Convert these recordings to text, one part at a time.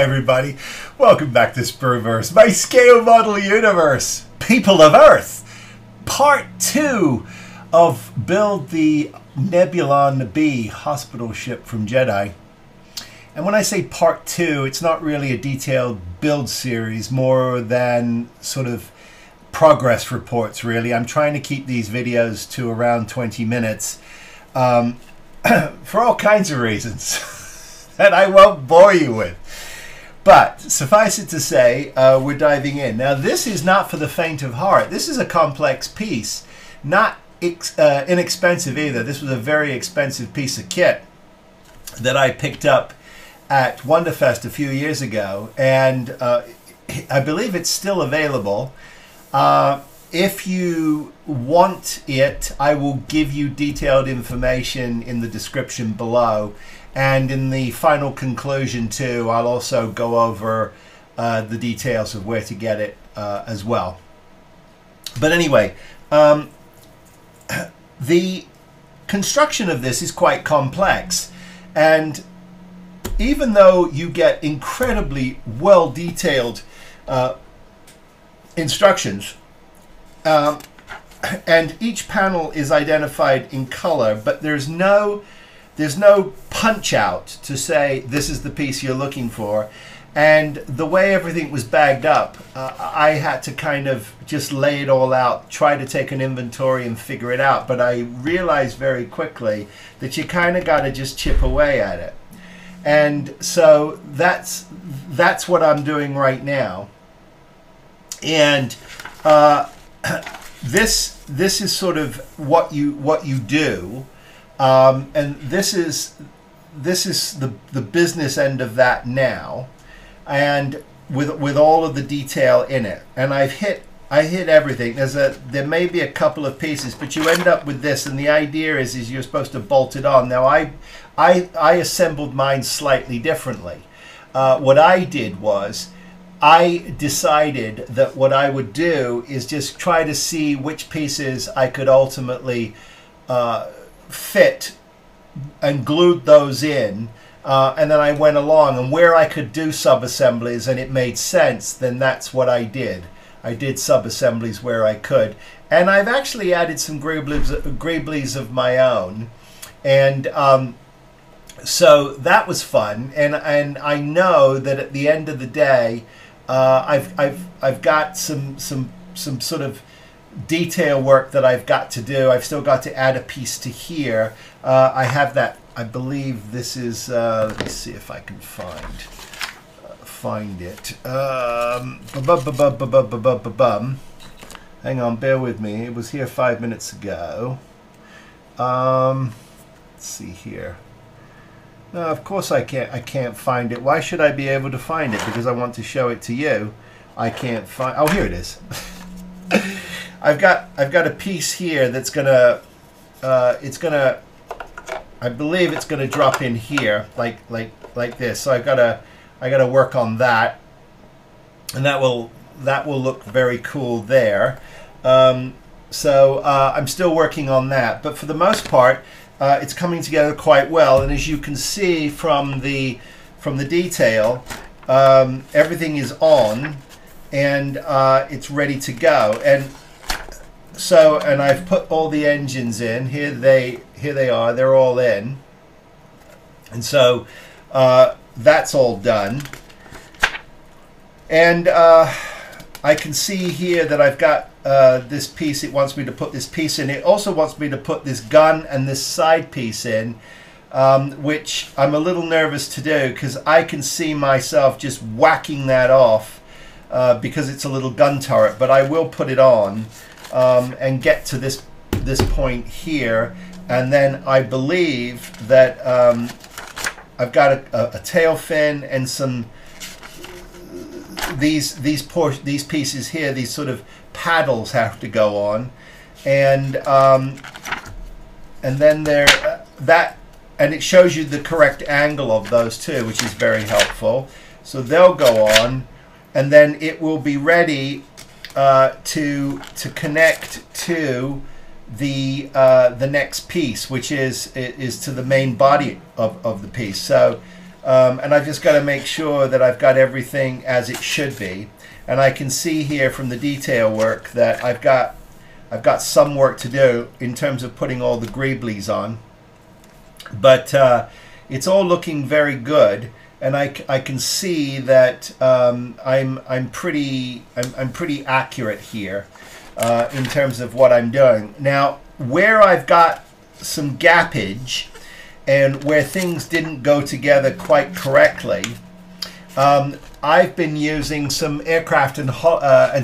everybody. Welcome back to Spurverse, my scale model universe. People of Earth, part 2 of Build the Nebulon B hospital ship from Jedi. And when I say part 2, it's not really a detailed build series, more than sort of progress reports, really. I'm trying to keep these videos to around 20 minutes for all kinds of reasons that I won't bore you with. But suffice it to say, we're diving in. Now, this is not for the faint of heart. This is a complex piece, not inexpensive either. This was a very expensive piece of kit that I picked up at Wonderfest a few years ago, and I believe it's still available. If you want it, I will give you detailed information in the description below. And in the final conclusion too, I'll also go over the details of where to get it as well. But anyway, the construction of this is quite complex. And even though you get incredibly well-detailed instructions, and each panel is identified in color, but there's no punch out to say this is the piece you're looking for. And the way everything was bagged up, I had to kind of just lay it all out, try to take an inventory and figure it out. But I realized very quickly that you kind of got to just chip away at it. And so that's what I'm doing right now. And this is sort of what you do. And this is the business end of that now, and with all of the detail in it. And I hit everything. There may be a couple of pieces, but you end up with this, and the idea is you're supposed to bolt it on. Now I assembled mine slightly differently. What I did was I decided that what I would do is just try to see which pieces I could ultimately fit and glued those in, and then I went along, and where I could do sub-assemblies and it made sense, then that's what I did. I did sub-assemblies where I could, and I've actually added some greeblies of my own, and so that was fun. And I know that at the end of the day, I've got some sort of detail work that I've got to do. I've still got to add a piece to here. I have that. I believe this is. Let me see if I can find it. Hang on, bear with me. It was here 5 minutes ago. Let's see here. No, of course I can't find it. Why should I be able to find it? Because I want to show it to you. I can't find. Oh, here it is. I've got a piece here that's gonna I believe it's gonna drop in here like this. So I gotta work on that, and that will look very cool there. So I'm still working on that, but for the most part, it's coming together quite well. And as you can see from the detail, everything is on, and it's ready to go. And so, and I've put all the engines in. Here they are. They're all in. And so that's all done. And I can see here that I've got this piece. It wants me to put this piece in. It also wants me to put this gun and this side piece in, which I'm a little nervous to do, because I can see myself just whacking that off because it's a little gun turret. But I will put it on. And get to this point here, and then I believe that I've got a tail fin and some these pieces here. These sort of paddles have to go on, and then and it shows you the correct angle of those two, which is very helpful. So they'll go on, and then it will be ready to connect to the next piece, which is to the main body of the piece. So and I've just got to make sure that I've got everything as it should be. And I can see here from the detail work that I've got some work to do in terms of putting all the greeblies on, but it's all looking very good. And I can see that I'm pretty accurate here in terms of what I'm doing. Now, where I've got some gappage and where things didn't go together quite correctly, I've been using some aircraft and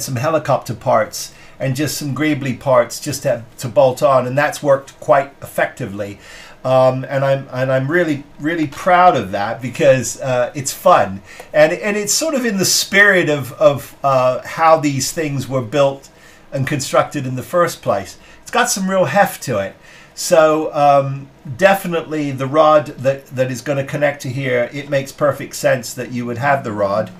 some helicopter parts and just some greebly parts just to bolt on, and that's worked quite effectively. And I'm really proud of that, because it's fun, and it's sort of in the spirit of how these things were built and constructed in the first place. It's got some real heft to it. So definitely the rod that is going to connect to here, it makes perfect sense that you would have the rod,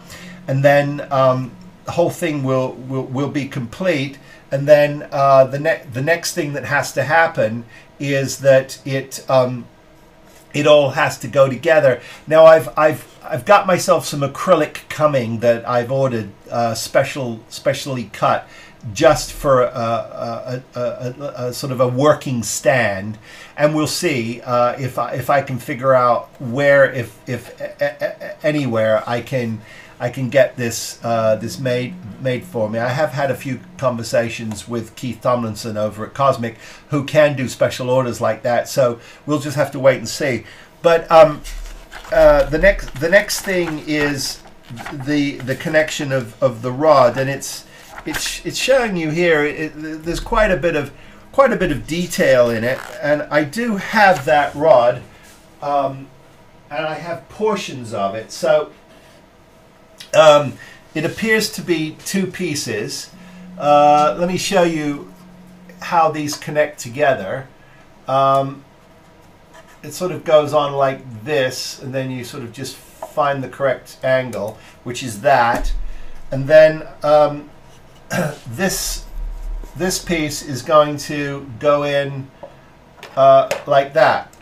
and then the whole thing will be complete. And then the next thing that has to happen is that it all has to go together. Now I've got myself some acrylic coming that I've ordered, specially cut, just for a sort of a working stand, and we'll see if I can figure out where, if anywhere I can get this made for me. I have had a few conversations with Keith Tomlinson over at Cosmic, who can do special orders like that. So we'll just have to wait and see. But the next thing is the connection of the rod, and it's showing you here. There's quite a bit of detail in it, and I do have that rod, and I have portions of it. So it appears to be two pieces. Let me show you how these connect together. It sort of goes on like this, and then you sort of just find the correct angle, which is that, and then this piece is going to go in like that.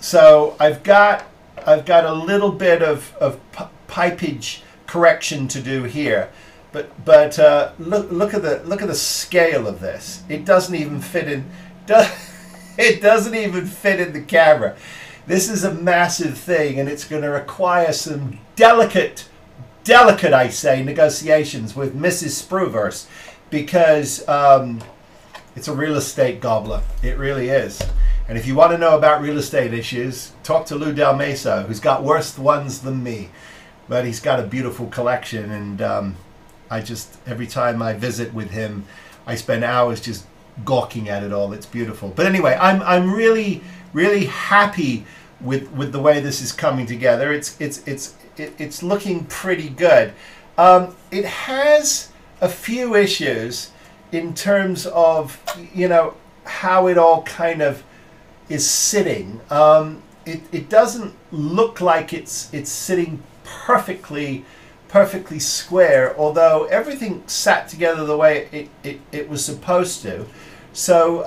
So I've got a little bit of pipage correction to do here, but look at the scale of this. It doesn't even fit in. It doesn't even fit in the camera. This is a massive thing, and it's going to require some delicate, I say, negotiations with Mrs. Spruverse, because it's a real estate gobbler. It really is. And if you want to know about real estate issues, talk to Lou Del Mesa, who's got worse ones than me. But he's got a beautiful collection, and every time I visit with him, I spend hours just gawking at it all. It's beautiful. But anyway, I'm really happy with the way this is coming together. It's looking pretty good. It has a few issues in terms of, you know, how it all kind of is sitting. It doesn't look like it's sitting perfectly square, although everything sat together the way it was supposed to. So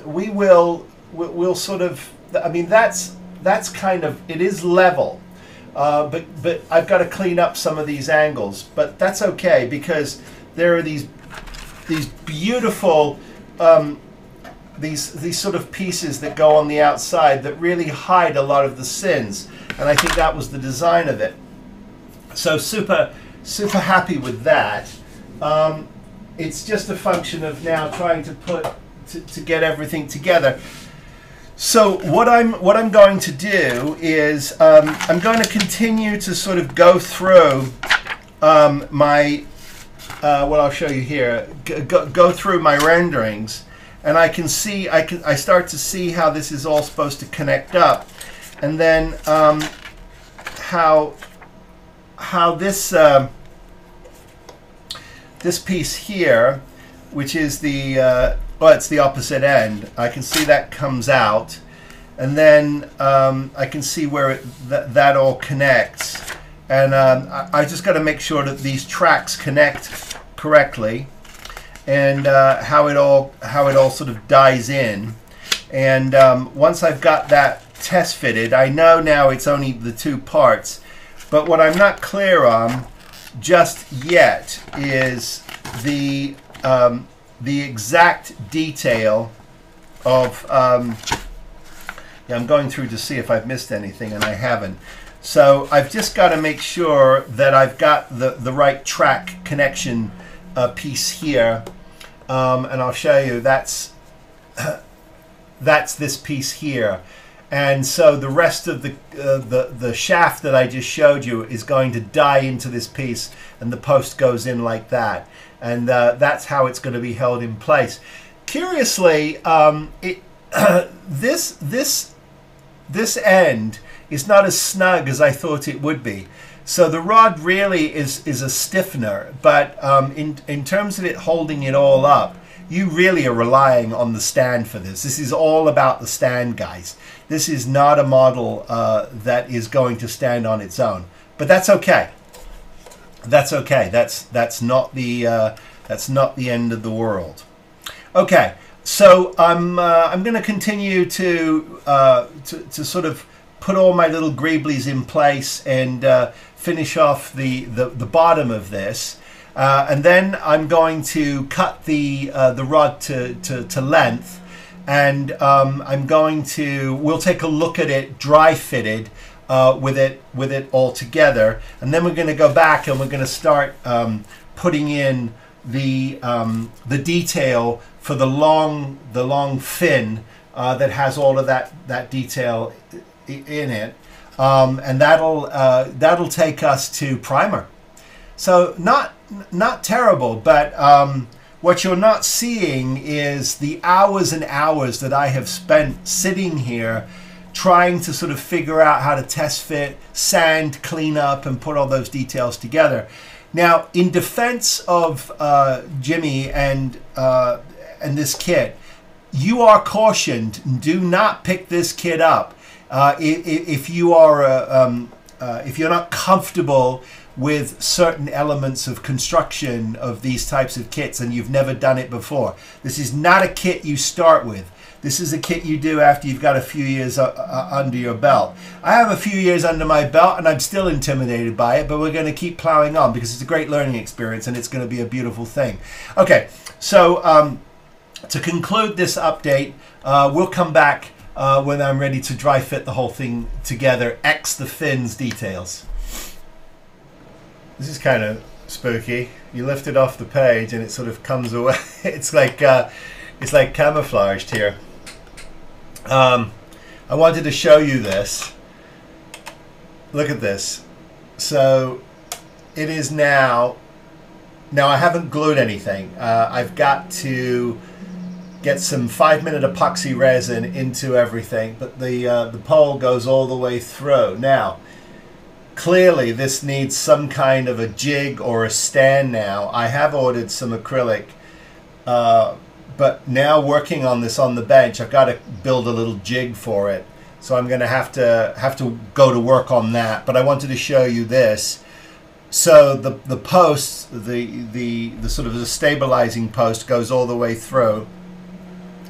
we'll sort of, I mean, that's kind of, it is level, but I've got to clean up some of these angles, but that's okay, because there are these beautiful these sort of pieces that go on the outside that really hide a lot of the sins, and I think that was the design of it. So super happy with that. It's just a function of now trying to get everything together. So what I'm going to do is I'm going to continue to sort of go through my what I'll show you here. Go through my renderings, and I start to see how this is all supposed to connect up, and then how this this piece here, which is the well, it's the opposite end. I can see that comes out, and then I can see where that all connects, and I just got to make sure that these tracks connect correctly, and how it all sort of dies in. And once I've got that test fitted. I know now it's only the 2 parts, but what I'm not clear on just yet is the exact detail of. Yeah, I'm going through to see if I've missed anything, and I haven't. So I've just got to make sure that I've got the right track connection piece here, and I'll show you that's this piece here. And so the rest of the shaft that I just showed you is going to die into this piece, and the post goes in like that, and that's how it's going to be held in place. Curiously, this end is not as snug as I thought it would be. So the rod really is a stiffener, but in terms of it holding it all up, you really are relying on the stand for this. This is all about the stand, guys. This is not a model that is going to stand on its own, but that's okay. That's okay. That's not the end of the world. Okay. So I'm going to continue to sort of put all my little greeblies in place and finish off the bottom of this, and then I'm going to cut the rod to length, and we'll take a look at it dry fitted with it all together, and then we're going to go back and we're going to start putting in the detail for the long fin that has all of that detail in it, and that'll take us to primer. So not terrible, but what you're not seeing is the hours and hours that I have spent sitting here trying to sort of figure out how to test fit, sand, clean up, and put all those details together. Now, in defense of Jimmy and this kit, you are cautioned: do not pick this kit up if you are if you're not comfortable with certain elements of construction of these types of kits and you've never done it before. This is not a kit you start with. This is a kit you do after you've got a few years under your belt. I have a few years under my belt and I'm still intimidated by it, but we're going to keep plowing on because it's a great learning experience and it's going to be a beautiful thing. Okay, so to conclude this update, we'll come back when I'm ready to dry fit the whole thing together, X the fins details. This is kind of spooky. You lift it off the page and it sort of comes away. It's like camouflaged here. I wanted to show you this. Look at this. So it is now I haven't glued anything. I've got to get some 5-minute epoxy resin into everything, but the pole goes all the way through. Now, clearly this needs some kind of a jig or a stand now. I have ordered some acrylic, but now working on this on the bench, I've got to build a little jig for it. So I'm going to have to go to work on that. But I wanted to show you this. So the post, the sort of the stabilizing post goes all the way through,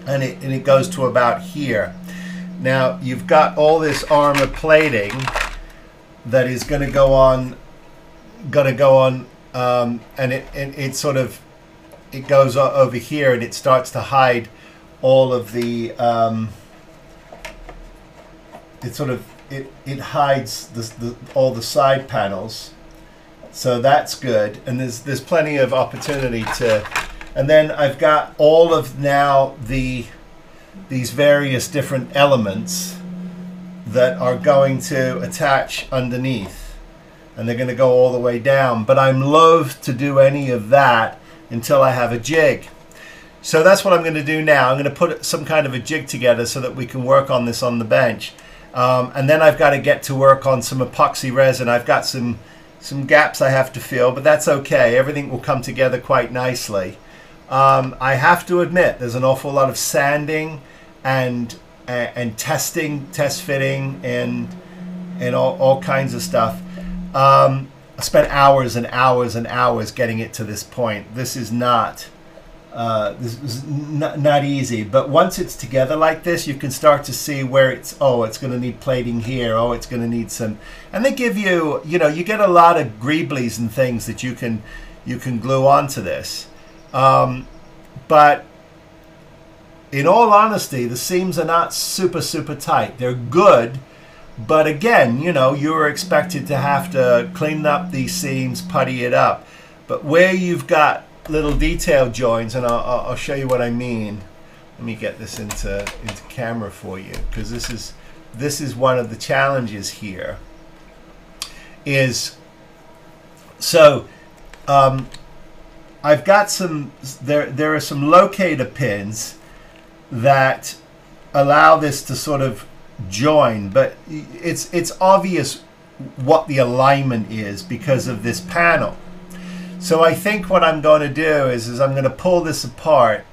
and it goes to about here. Now you've got all this armor plating that is going to go on, and it sort of, it goes over here and it starts to hide all of the it hides all the side panels, so that's good, and there's plenty of opportunity to. And then I've got all of now these various different elements that are going to attach underneath, and they're going to go all the way down, but I'm loath to do any of that until I have a jig. So that's what I'm going to do now. I'm going to put some kind of a jig together so that we can work on this on the bench, and then I've got to get to work on some epoxy resin. I've got some gaps I have to fill, but that's okay. Everything will come together quite nicely. I have to admit there's an awful lot of sanding and testing, test fitting, and all kinds of stuff. I spent hours and hours and hours getting it to this point. This is not this is not easy, but once it's together like this, you can start to see where it's, oh, it's going to need plating here, oh, it's going to need some, and they give you, you know, you get a lot of greeblies and things that you can glue onto this. But in all honesty, the seams are not super tight. They're good, but again, you know, you are expected to have to clean up these seams, putty it up. But where you've got little detail joins, and I'll show you what I mean. Let me get this into camera for you, because this is one of the challenges here. Is so I've got some there are some locator pins that allow this to sort of join, but it's obvious what the alignment is because of this panel. So I think what I'm going to do is I'm going to pull this apart,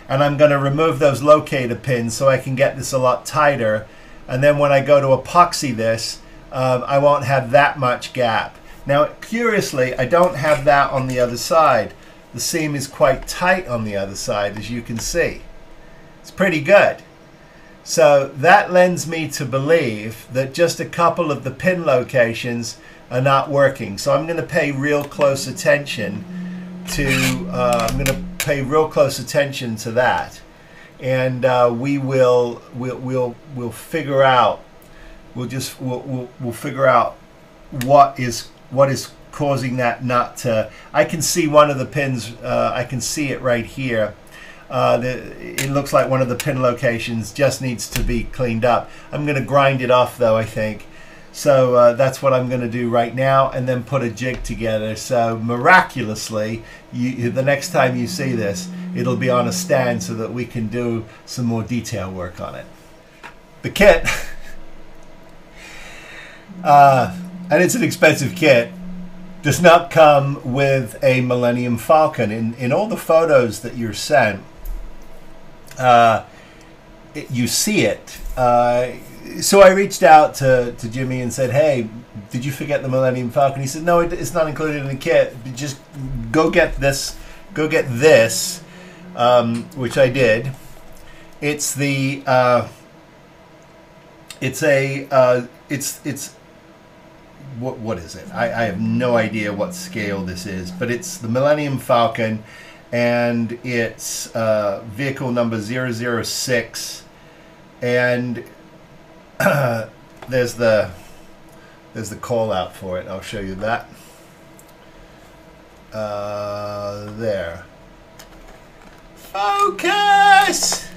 and I'm going to remove those locator pins so I can get this a lot tighter, and then when I go to epoxy this, I won't have that much gap. Now curiously, I don't have that on the other side. The seam is quite tight on the other side, as you can see. It's pretty good. So that lends me to believe that just a couple of the pin locations are not working. So I'm going to pay real close attention to that, and we'll figure out we'll figure out what is causing that not to. I can see one of the pins. I can see it right here. It looks like one of the pin locations just needs to be cleaned up. I'm going to grind it off though, I think. So that's what I'm going to do right now, and then put a jig together. So miraculously, the next time you see this, it'll be on a stand so that we can do some more detail work on it. The kit, and it's an expensive kit, does not come with a Millennium Falcon. In all the photos that you're sent, you see it. So I reached out to Jimmy and said, hey, did you forget the Millennium Falcon? He said, no, it's not included in the kit. Just go get this. Go get this, which I did. It's the what is it? I have no idea what scale this is, but it's the Millennium Falcon, and it's vehicle number 006, and there's the call out for it. I'll show you that. There. Focus!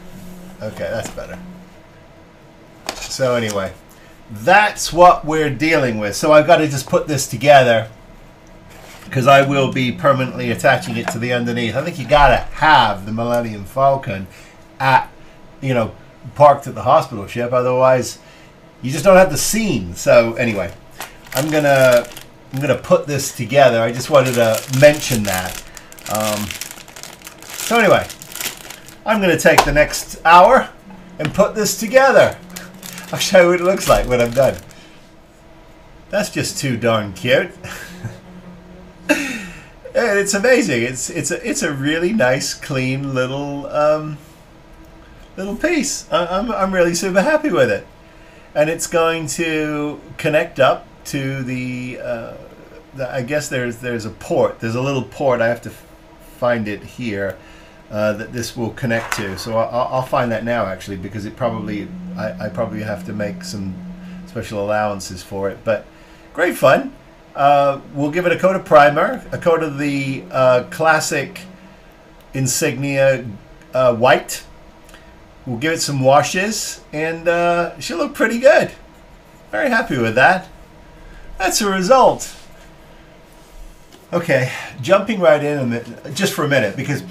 Okay, that's better. So anyway, that's what we're dealing with. So I've got to just put this together, because I will be permanently attaching it to the underneath. I think you got to have the Millennium Falcon at, you know, parked at the hospital ship, otherwise you just don't have the scene. So anyway, I'm gonna put this together. I just wanted to mention that. So anyway, I'm gonna take the next hour and put this together. I'll show you what it looks like when I'm done. That's just too darn cute. It's amazing. It's a really nice, clean little little piece. I'm really super happy with it, and it's going to connect up to the I guess there's a port. There's a little port. I have to find it here that this will connect to. So I'll find that now, actually, because it probably I probably have to make some special allowances for it. But great fun. We'll give it a coat of primer, a coat of the classic Insignia white. We'll give it some washes, and she'll look pretty good. Very happy with that. That's a result. Okay, jumping right in just for a minute, because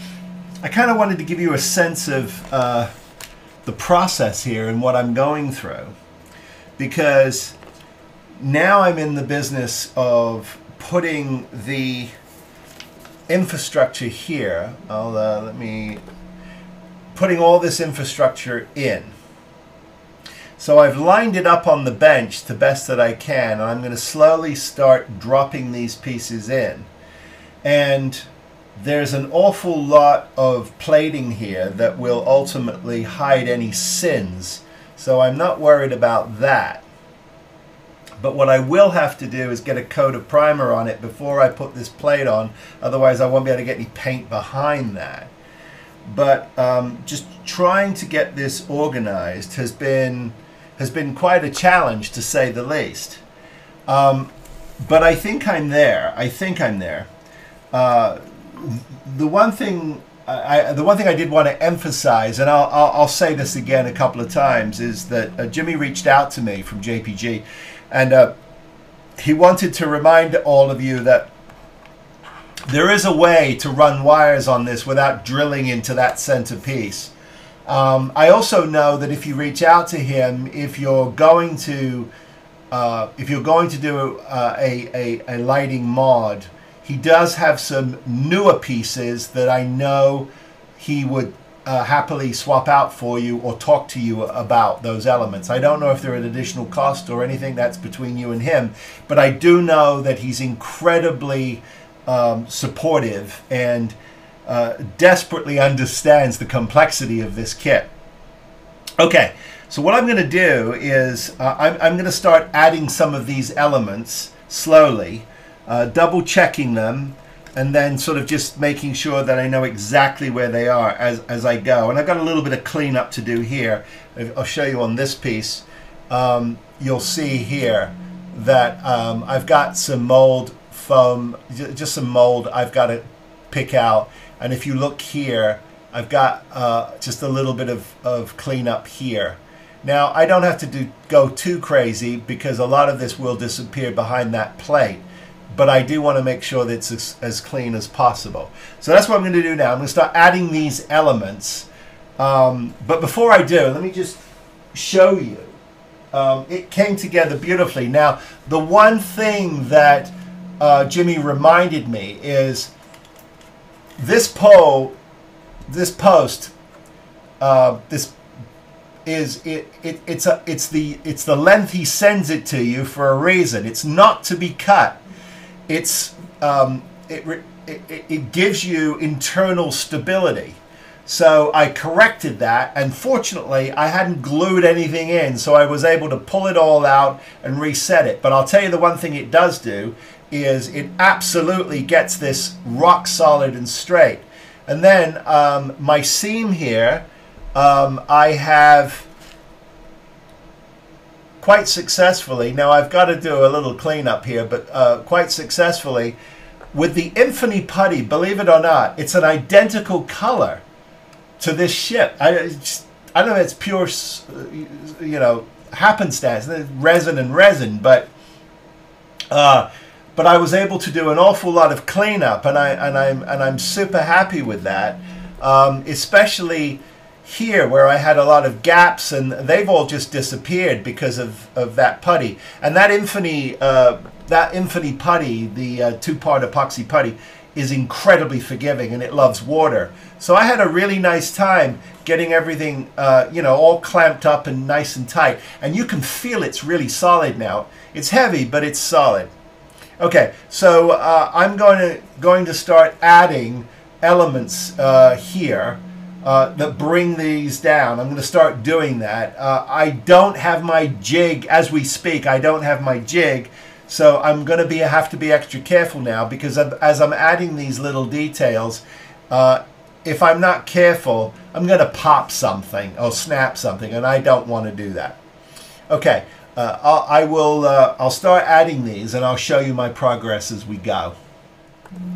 I kind of wanted to give you a sense of the process here and what I'm going through, because now I'm in the business of putting the infrastructure here. Putting all this infrastructure in. So I've lined it up on the bench the best that I can, and I'm going to slowly start dropping these pieces in. And there's an awful lot of plating here that will ultimately hide any sins. So I'm not worried about that. But what I will have to do is get a coat of primer on it before I put this plate on. Otherwise, I won't be able to get any paint behind that. But just trying to get this organized has been quite a challenge, to say the least. But I think I'm there. I think I'm there. The one thing I did want to emphasize, and I'll say this again a couple of times, is that Jimmy reached out to me from JPG, and he wanted to remind all of you that there is a way to run wires on this without drilling into that centerpiece. I also know that if you reach out to him, if you're going to do a lighting mod, he does have some newer pieces that I know he would happily swap out for you or talk to you about those elements. I don't know if they're at additional cost or anything. That's between you and him. But I do know that he's incredibly supportive and desperately understands the complexity of this kit. Okay, so what I'm going to do is I'm going to start adding some of these elements slowly, double checking them, and then sort of just making sure that I know exactly where they are as I go. And I've got a little bit of cleanup to do here. I'll show you on this piece. You'll see here that I've got some mold foam, just some mold I've got to pick out. And if you look here, I've got just a little bit of cleanup here. Now, I don't have to go too crazy because a lot of this will disappear behind that plate. But I do want to make sure that it's as clean as possible. So that's what I'm going to do now. I'm going to start adding these elements. But before I do, let me just show you. It came together beautifully. Now, the one thing that Jimmy reminded me is this post, it's the length he sends it to you for a reason. It's not to be cut. It's it gives you internal stability. So I corrected that, and fortunately I hadn't glued anything in, so I was able to pull it all out and reset it. But I'll tell you the one thing it does do is it absolutely gets this rock solid and straight. And then my seam here, I have quite successfully, now I've got to do a little cleanup here, but quite successfully, with the Infinity Putty, believe it or not, it's an identical color to this ship. I don't know if it's pure, happenstance, resin and resin, but I was able to do an awful lot of cleanup, and I'm super happy with that, especially here where I had a lot of gaps, and they've all just disappeared because of that putty. And that Infinity putty, the two-part epoxy putty, is incredibly forgiving, and it loves water. So I had a really nice time getting everything all clamped up and nice and tight. And you can feel it's really solid now. It's heavy, but it's solid. Okay, so I'm going to start adding elements here that bring these down. I'm going to start doing that. I don't have my jig as we speak. I don't have my jig, so I'm going to have to be extra careful now, because as I'm adding these little details, if I'm not careful, I'm going to pop something or snap something, and I don't want to do that. Okay, I'll start adding these, and I'll show you my progress as we go.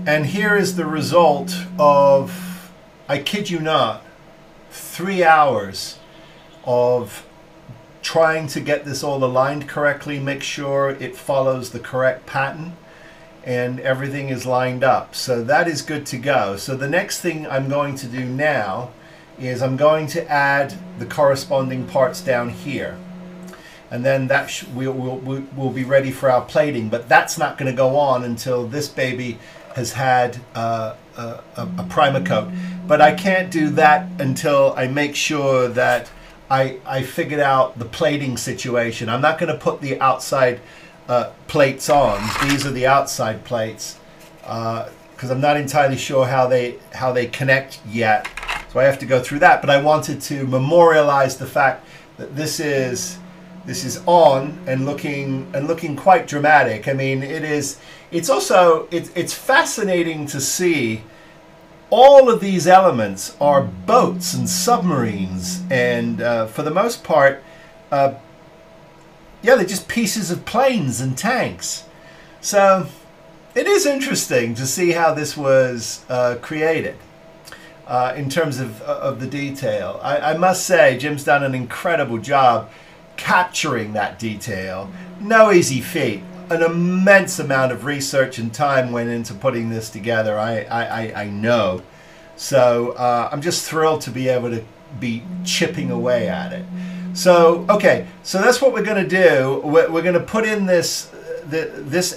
And here is the result of, I kid you not, 3 hours of trying to get this all aligned correctly, make sure it follows the correct pattern, and everything is lined up. So that is good to go. So the next thing I'm going to do now is I'm going to add the corresponding parts down here. And then that we'll be ready for our plating. But that's not going to go on until this baby has had a primer coat. But I can't do that until I make sure that I figured out the plating situation. I'm not going to put the outside plates on. These are the outside plates, because I'm not entirely sure how they connect yet. So I have to go through that. But I wanted to memorialize the fact that this is on and looking quite dramatic. I mean, it's also fascinating to see all of these elements are boats and submarines, and for the most part, yeah, they're just pieces of planes and tanks. So it is interesting to see how this was created in terms of the detail. I must say, Jim's done an incredible job capturing that detail. No easy feat. An immense amount of research and time went into putting this together. I know. So I'm just thrilled to be able to be chipping away at it. So okay, so that's what we're going to do. We're going to put in this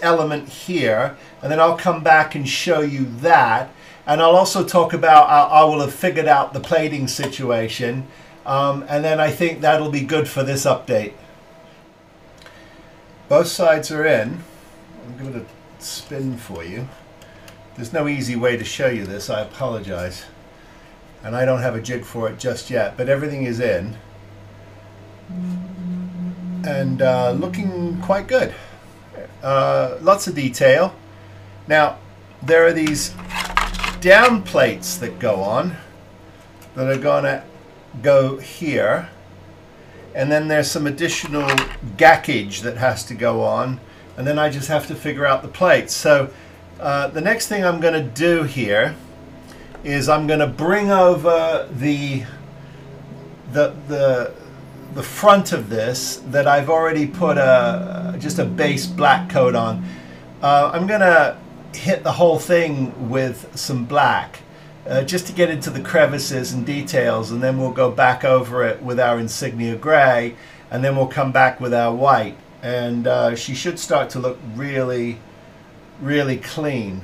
element here, and then I'll come back and show you that. And I'll also talk about, I will have figured out the plating situation, and then I think that'll be good for this update. Both sides are in. I'll give it a spin for you. There's no easy way to show you this, I apologize. And I don't have a jig for it just yet, but everything is in. And looking quite good. Lots of detail. Now, there are these down plates that go on that are going to go here, and then there's some additional gackage that has to go on, and then I just have to figure out the plates. So the next thing I'm going to do here is I'm going to bring over the front of this that I've already put just a base black coat on. I'm going to hit the whole thing with some black just to get into the crevices and details, and then we'll go back over it with our insignia gray, and then we'll come back with our white, and she should start to look really, really clean.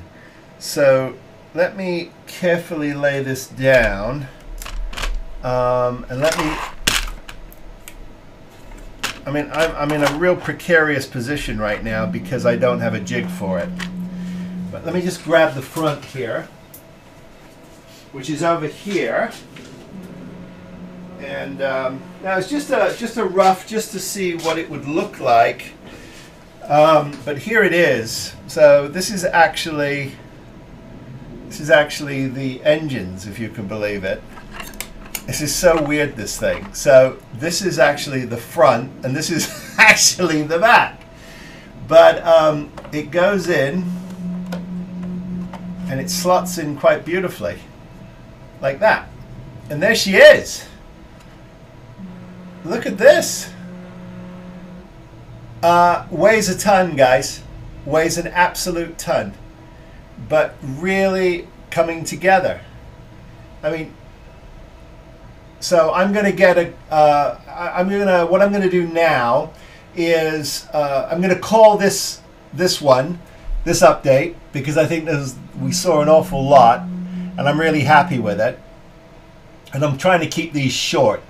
So let me carefully lay this down, and let me, I mean, I'm in a real precarious position right now because I don't have a jig for it. But let me just grab the front here, which is over here. And now it's just a rough, just to see what it would look like. But here it is. So this is actually the engines, if you can believe it. This is so weird, this thing. So this is actually the front, and this is actually the back. But it goes in, and it slots in quite beautifully, like that. And there she is. Look at this. Weighs a ton, guys. Weighs an absolute ton. But really coming together. I mean, so I'm going to get a, what I'm going to do now is I'm going to call this update, because I think we saw an awful lot, and I'm really happy with it. And I'm trying to keep these short.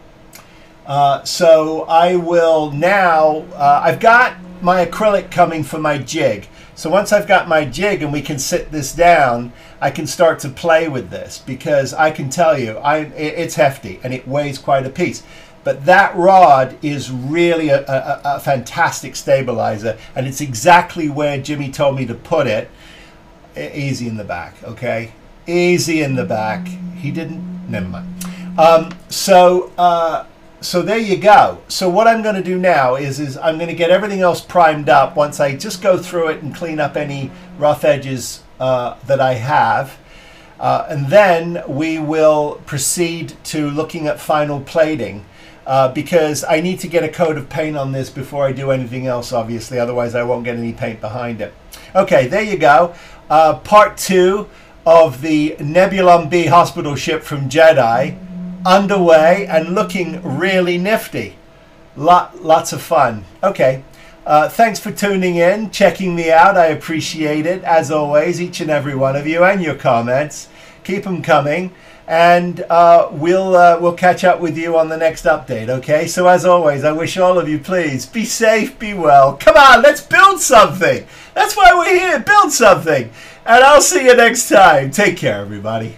So I will now, I've got my acrylic coming for my jig. So once I've got my jig and we can sit this down, I can start to play with this, because I can tell you, it's hefty and it weighs quite a piece. But that rod is really a fantastic stabilizer, and it's exactly where Jimmy told me to put it. Easy in the back, okay? Easy in the back. He didn't, never mind. So there you go. So what I'm going to do now is I'm going to get everything else primed up once I just go through it and clean up any rough edges that I have. And then we will proceed to looking at final plating, because I need to get a coat of paint on this before I do anything else, obviously. Otherwise, I won't get any paint behind it. Okay, there you go. Part 2 of the Nebulon B hospital ship from Jedi, underway and looking really nifty. Lots of fun. Okay, thanks for tuning in, checking me out. I appreciate it, as always, each and every one of you, and your comments. Keep them coming, and we'll catch up with you on the next update. Okay, so as always, I wish all of you, please be safe, be well. Come on, let's build something. That's why we're here. Build something. And I'll see you next time. Take care, everybody.